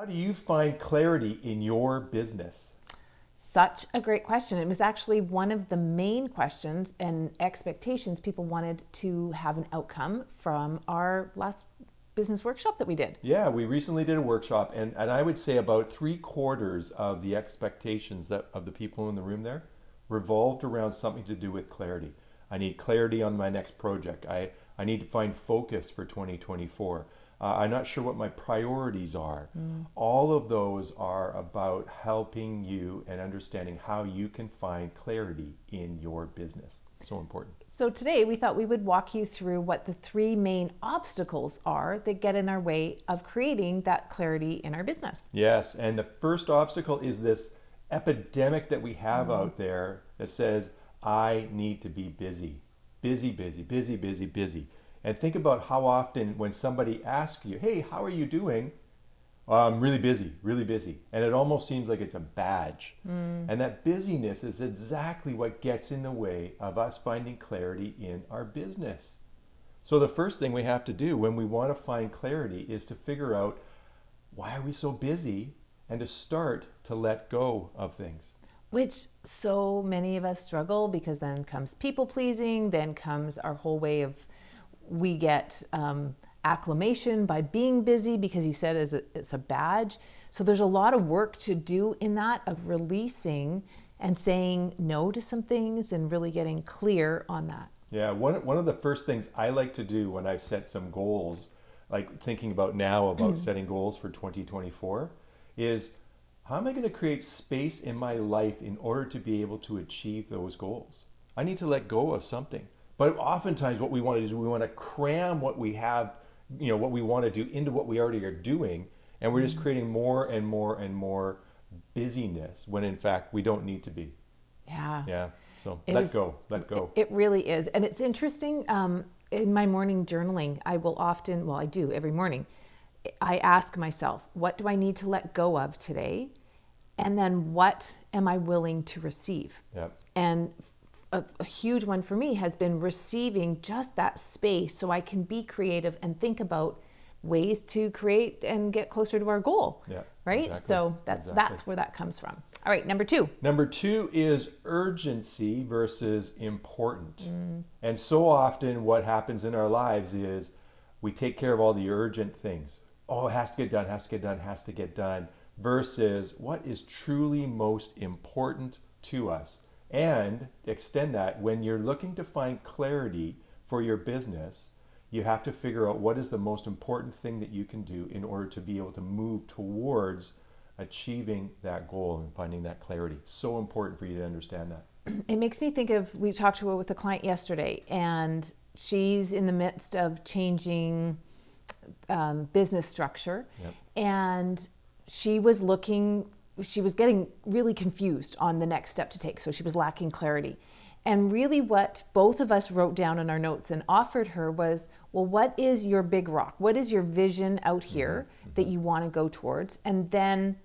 How do you find clarity in your business? Such a great question. It was actually one of the main questions and expectations people wanted to have an outcome from our last business workshop that we did. Yeah, we recently did a workshop, and I would say about three-quarters of the expectations that of the people in the room there revolved around something to do with clarity. I need clarity on my next project. I need to find focus for 2024. I'm not sure what my priorities are. All of those are about helping you and understanding how you can find clarity in your business. So important. So today we thought we would walk you through what the three main obstacles are that get in our way of creating that clarity in our business. Yes, and the first obstacle is this epidemic that we have out there that says, I need to be busy. Busy, busy, busy, busy, busy. And think about how often when somebody asks you, hey, how are you doing? I'm really busy, really busy. And it almost seems like it's a badge. And that busyness is exactly what gets in the way of us finding clarity in our business. So the first thing we have to do when we want to find clarity is to figure out why are we so busy and to start to let go of things. Which so many of us struggle because then comes people pleasing, then comes our whole way of we get acclamation by being busy because you said it's a badge. So there's a lot of work to do in that of releasing and saying no to some things and really getting clear on that. Yeah, one of the first things I like to do when I've set some goals, like thinking about now about setting goals for 2024, is how am I going to create space in my life in order to be able to achieve those goals? I need to let go of something. But oftentimes what we want to do is we want to cram what we have, what we want to do into what we already are doing. And we're just creating more and more and more busyness when in fact we don't need to be. Yeah. Yeah. So It let is- go, let go. It really is. And it's interesting. In my morning journaling, I will often, well, I do every morning, I ask myself, what do I need to let go of today? And then what am I willing to receive? Yeah. And a huge one for me has been receiving just that space so I can be creative and think about ways to create and get closer to our goal. Yeah, Right? exactly. So that's where that comes from. All right, number two. Number two is urgency versus important. And so often what happens in our lives is we take care of all the urgent things. Oh, it has to get done, has to get done, has to get done, versus what is truly most important to us. And extend that when you're looking to find clarity for your business, you have to figure out what is the most important thing that you can do in order to be able to move towards achieving that goal and finding that clarity. So important for you to understand that. It makes me think of, we talked to her with a client yesterday, and she's in the midst of changing business structure. Yep. And she was getting really confused on the next step to take. So she was lacking clarity. And really what both of us wrote down in our notes and offered her was, well, what is your big rock? What is your vision out here that you want to go towards? And then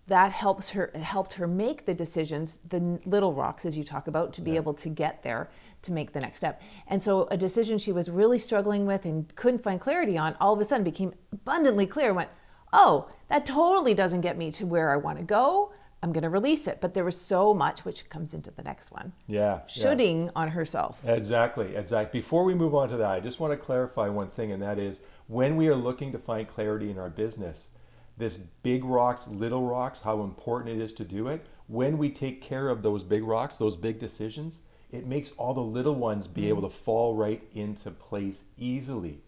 that helped her make the decisions, the little rocks as you talk about, to be able to get there, to make the next step. And so a decision she was really struggling with and couldn't find clarity on, all of a sudden became abundantly clear, went, oh, that totally doesn't get me to where I want to go. I'm going to release it. But there was so much, which comes into the next one. Yeah. Shoulding on herself. Exactly. Before we move on to that, I just want to clarify one thing, and that is when we are looking to find clarity in our business, this big rocks, little rocks, how important it is to do it. When we take care of those big rocks, those big decisions, it makes all the little ones be able to fall right into place easily,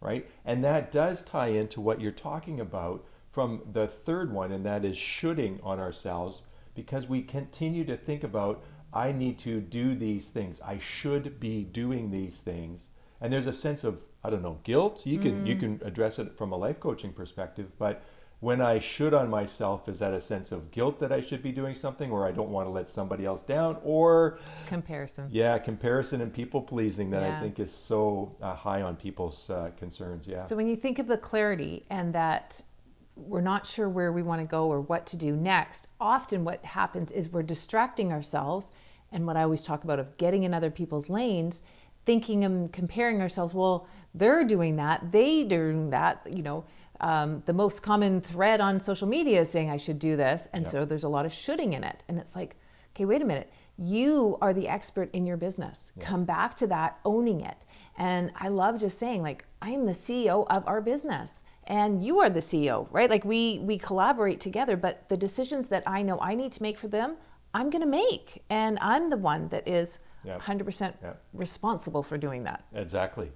right? And that does tie into what you're talking about from the third one, and that is shoulding on ourselves, because we continue to think about, I need to do these things. I should be doing these things. And there's a sense of, I don't know, guilt. You can address it from a life coaching perspective, but when I should on myself, is that a sense of guilt that I should be doing something, or I don't want to let somebody else down, or Comparison. yeah, comparison and people pleasing that Yeah. I think is so high on people's concerns. Yeah. So when you think of the clarity and that we're not sure where we want to go or what to do next, often what happens is we're distracting ourselves, and what I always talk about of getting in other people's lanes, thinking and comparing ourselves, well, they're doing that, they doing that, the most common thread on social media is saying I should do this. And Yep. so there's a lot of shoulding in it. And it's like, okay, wait a minute. You are the expert in your business. Come back to that, owning it. And I love just saying, like, I am the CEO of our business and you are the CEO, right? Like we collaborate together, but the decisions that I know I need to make for them, I'm going to make. And I'm the one that is 100% responsible for doing that. Exactly.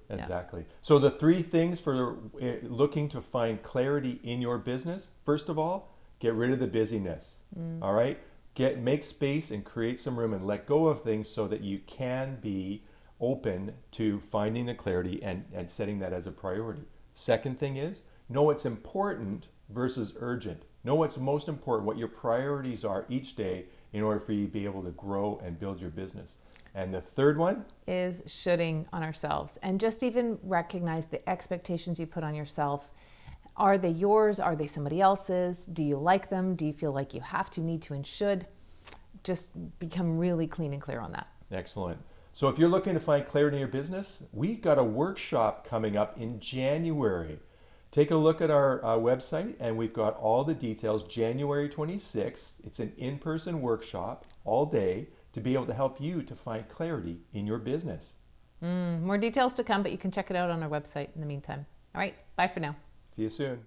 So the 3 things for looking to find clarity in your business, first of all, get rid of the busyness. All right? Make space and create some room and let go of things so that you can be open to finding the clarity and setting that as a priority. Second thing is, know what's important versus urgent. Know what's most important, what your priorities are each day in order for you to be able to grow and build your business. And the third one is shoulding on ourselves, and just even recognize the expectations you put on yourself. Are they yours? Are they somebody else's? Do you like them? Do you feel like you have to, need to, and should? Just become really clean and clear on that. Excellent. So if you're looking to find clarity in your business, we've got a workshop coming up in January. Take a look at our website and we've got all the details. January 26th, it's an in-person workshop all day to be able to help you to find clarity in your business. More details to come, but you can check it out on our website in the meantime. All right, bye for now. See you soon.